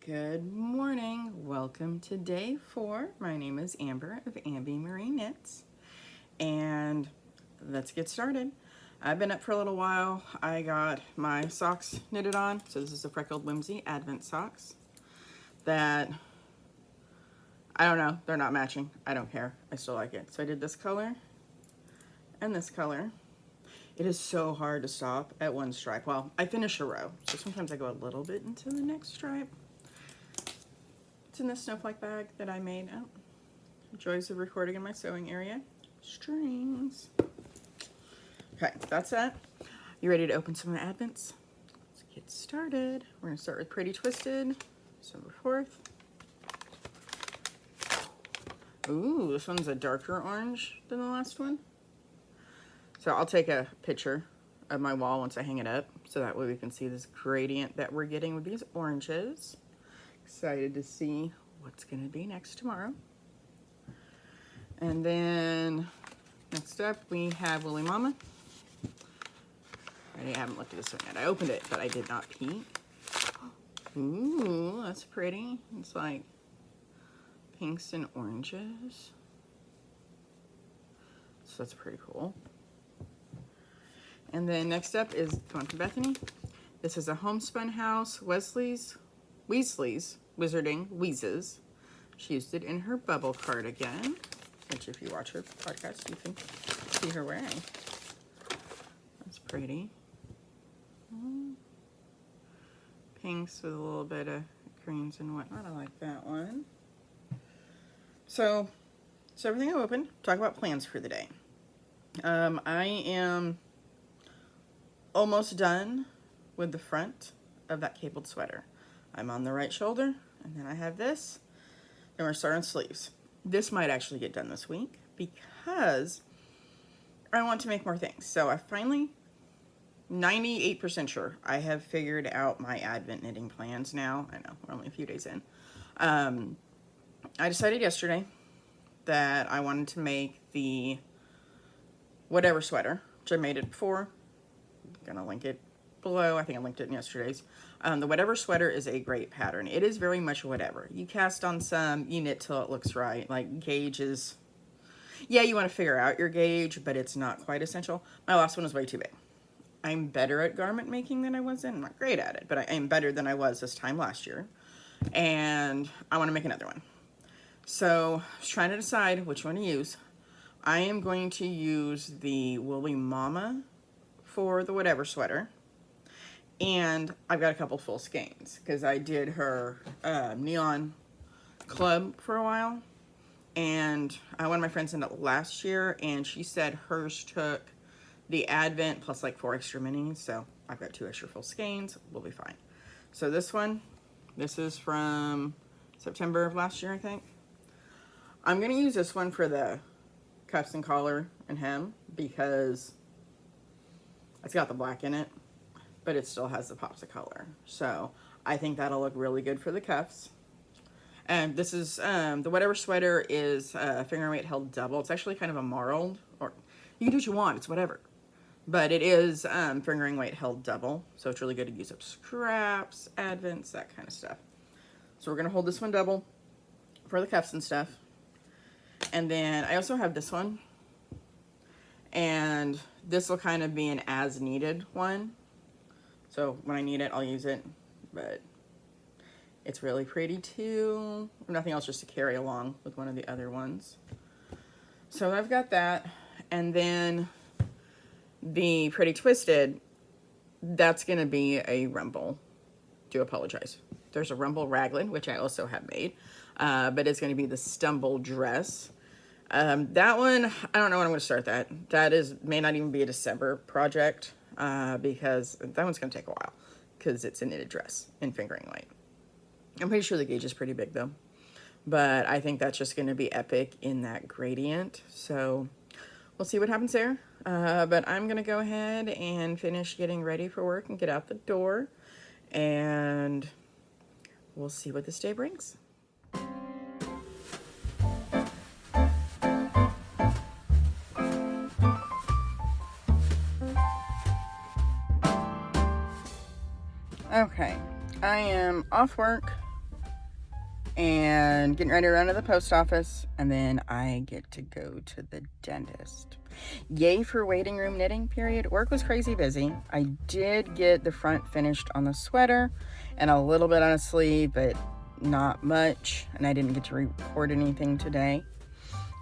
Good morning. Welcome to day 4. My name is Amber of Amby Marine Knits, and let's get started. I've been up for a little while. I got my socks knitted on. So this is the Freckled Whimsy Advent socks that, I don't know, they're not matching. I don't care. I still like it. So I did this color and this color. It is so hard to stop at one stripe. Well, I finish a row, so sometimes I go a little bit into the next stripe. It's in this snowflake bag that I made. Oh, joys of recording in my sewing area. Strings. Okay, that's that. You ready to open some of the Advents? Let's get started. We're gonna start with Pretty Twisted, December 4th. Ooh, this one's a darker orange than the last one. So I'll take a picture of my wall once I hang it up, so that way we can see this gradient that we're getting with these oranges. Excited to see what's going to be next tomorrow. And next up we have Woolly Mama. I haven't looked at this one yet. I opened it, but I did not peek. Ooh, that's pretty. It's like pinks and oranges. So that's pretty cool. And then next up is going to Bethany. This is a homespun house, Weasley's Wizarding Wheezes. She used it in her bubble cardigan, which if you watch her podcast, you can see her wearing. That's pretty. Pinks with a little bit of greens and whatnot. I like that one. So everything I opened, talk about plans for the day. I am almost done with the front of that cabled sweater. I'm on the right shoulder, and then I have this. Then we're starting sleeves. This might actually get done this week because I want to make more things. So I finally, 98% sure, I have figured out my Advent knitting plans now. I know, we're only a few days in. I decided yesterday that I wanted to make the whatever sweater, which I made it before. I'm gonna link it below. I think I linked it in yesterday's. The whatever sweater is a great pattern. It is very much whatever. You cast on some, you knit till it looks right. Like gauge is, yeah, you want to figure out your gauge, but it's not quite essential. My last one was way too big. I'm better at garment making than I was then. I'm not great at it, but I am better than I was this time last year. And I want to make another one. So I was trying to decide which one to use. I am going to use the Woolly Mama for the whatever sweater. And I've got a couple full skeins because I did her neon club for a while. And one of my friends ended up last year, and she said hers took the Advent plus like 4 extra minis. So I've got 2 extra full skeins. We'll be fine. So this one, this is from September of last year, I think. I'm going to use this one for the cuffs and collar and hem because it's got the black in it, but it still has the pops of color. So I think that'll look really good for the cuffs. And this is, the whatever sweater is finger weight held double. It's actually kind of a marled, or you can do what you want, it's whatever. But it is fingering weight held double. So it's really good to use up scraps, Advents, that kind of stuff. So we're gonna hold this one double for the cuffs and stuff. And then I also have this one. And this will kind of be an as needed one. So when I need it, I'll use it, but it's really pretty too. Nothing else, just to carry along with one of the other ones. So I've got that. And then the Pretty Twisted, that's gonna be a rumble. Do apologize. There's a rumble raglan, which I also have made, but it's gonna be the stumble dress. That one, I don't know when I'm gonna start that. That may not even be a December project. Because that one's going to take a while because it's a knitted dress in fingering weight. I'm pretty sure the gauge is pretty big though, but I think that's just going to be epic in that gradient. So we'll see what happens there. But I'm going to go ahead and finish getting ready for work and get out the door, and we'll see what this day brings. Okay, I am off work and getting ready to run to the post office, and then I get to go to the dentist. Yay for waiting room knitting period. Work was crazy busy. I did get the front finished on the sweater and a little bit on a sleeve, but not much, and I didn't get to record anything today.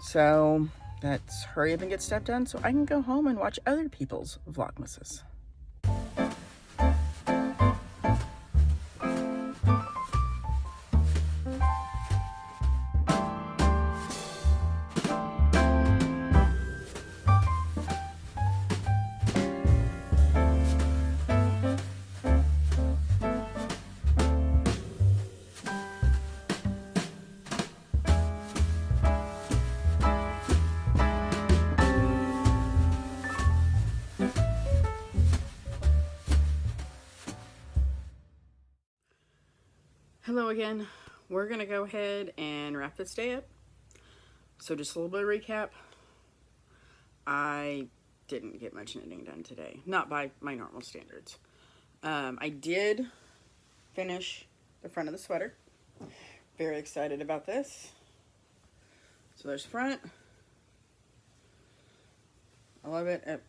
So let's hurry up and get stuff done so I can go home and watch other people's Vlogmases. Hello again. We're gonna go ahead and wrap this day up. So just a little bit of recap. I didn't get much knitting done today, not by my normal standards. I did finish the front of the sweater. Very excited about this. So there's the front. I love it.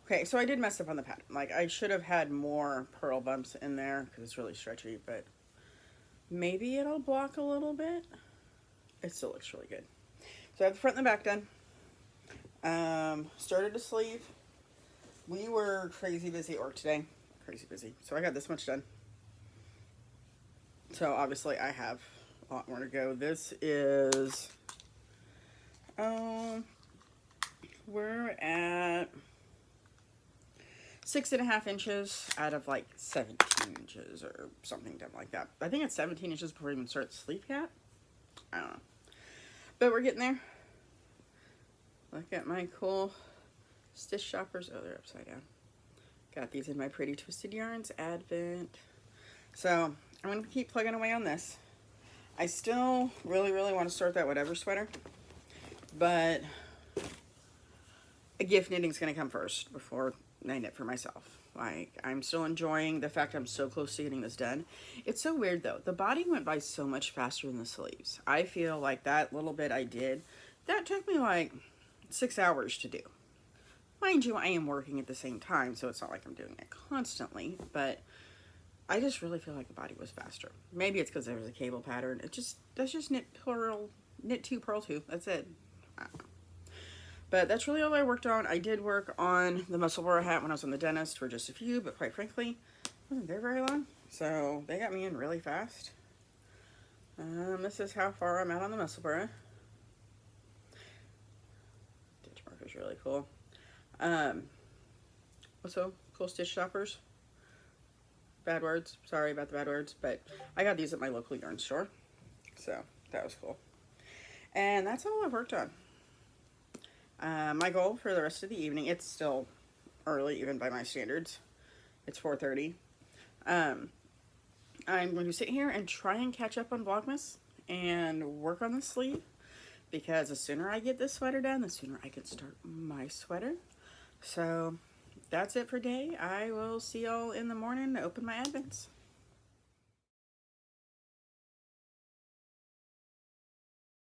Okay, so I did mess up on the pattern. Like, I should have had more purl bumps in there because it's really stretchy, but maybe it'll block a little bit. It still looks really good. So I have the front and the back done. Started a sleeve. We were crazy busy at work today. Crazy busy. So I got this much done. So obviously I have a lot more to go. This is, we're at 6.5 inches out of like 17 inches or something dumb like that. I think it's 17 inches before we even start the sleeve cap. I don't know. But we're getting there. Look at my cool stitch shoppers. Oh, they're upside down. Got these in my Pretty Twisted Yarns Advent. So I'm going to keep plugging away on this. I still really want to start that whatever sweater. But a gift knitting's going to come first before I knit for myself. Like, I'm still enjoying the fact I'm so close to getting this done. It's so weird though. The body went by so much faster than the sleeves. I feel like that little bit I did, that took me like 6 hours to do. Mind you, I am working at the same time, so it's not like I'm doing it constantly, but I just really feel like the body was faster. Maybe it's because there was a cable pattern. That's just knit 2, purl 2. That's it. I don't know. But that's really all I worked on. I did work on the muscle bora hat when I was on the dentist for just a few, but quite frankly, wasn't there very long. So they got me in really fast. This is how far I'm at on the muscle bora. Stitch marker is really cool. Also, cool stitch stoppers. Bad words. Sorry about the bad words, but I got these at my local yarn store. So that was cool. And that's all I've worked on. My goal for the rest of the evening, it's still early even by my standards. It's 4:30. I'm going to sit here and try and catch up on Vlogmas and work on the sleeve, because the sooner I get this sweater done, the sooner I can start my sweater. So that's it for today. I will see y'all in the morning to open my advents.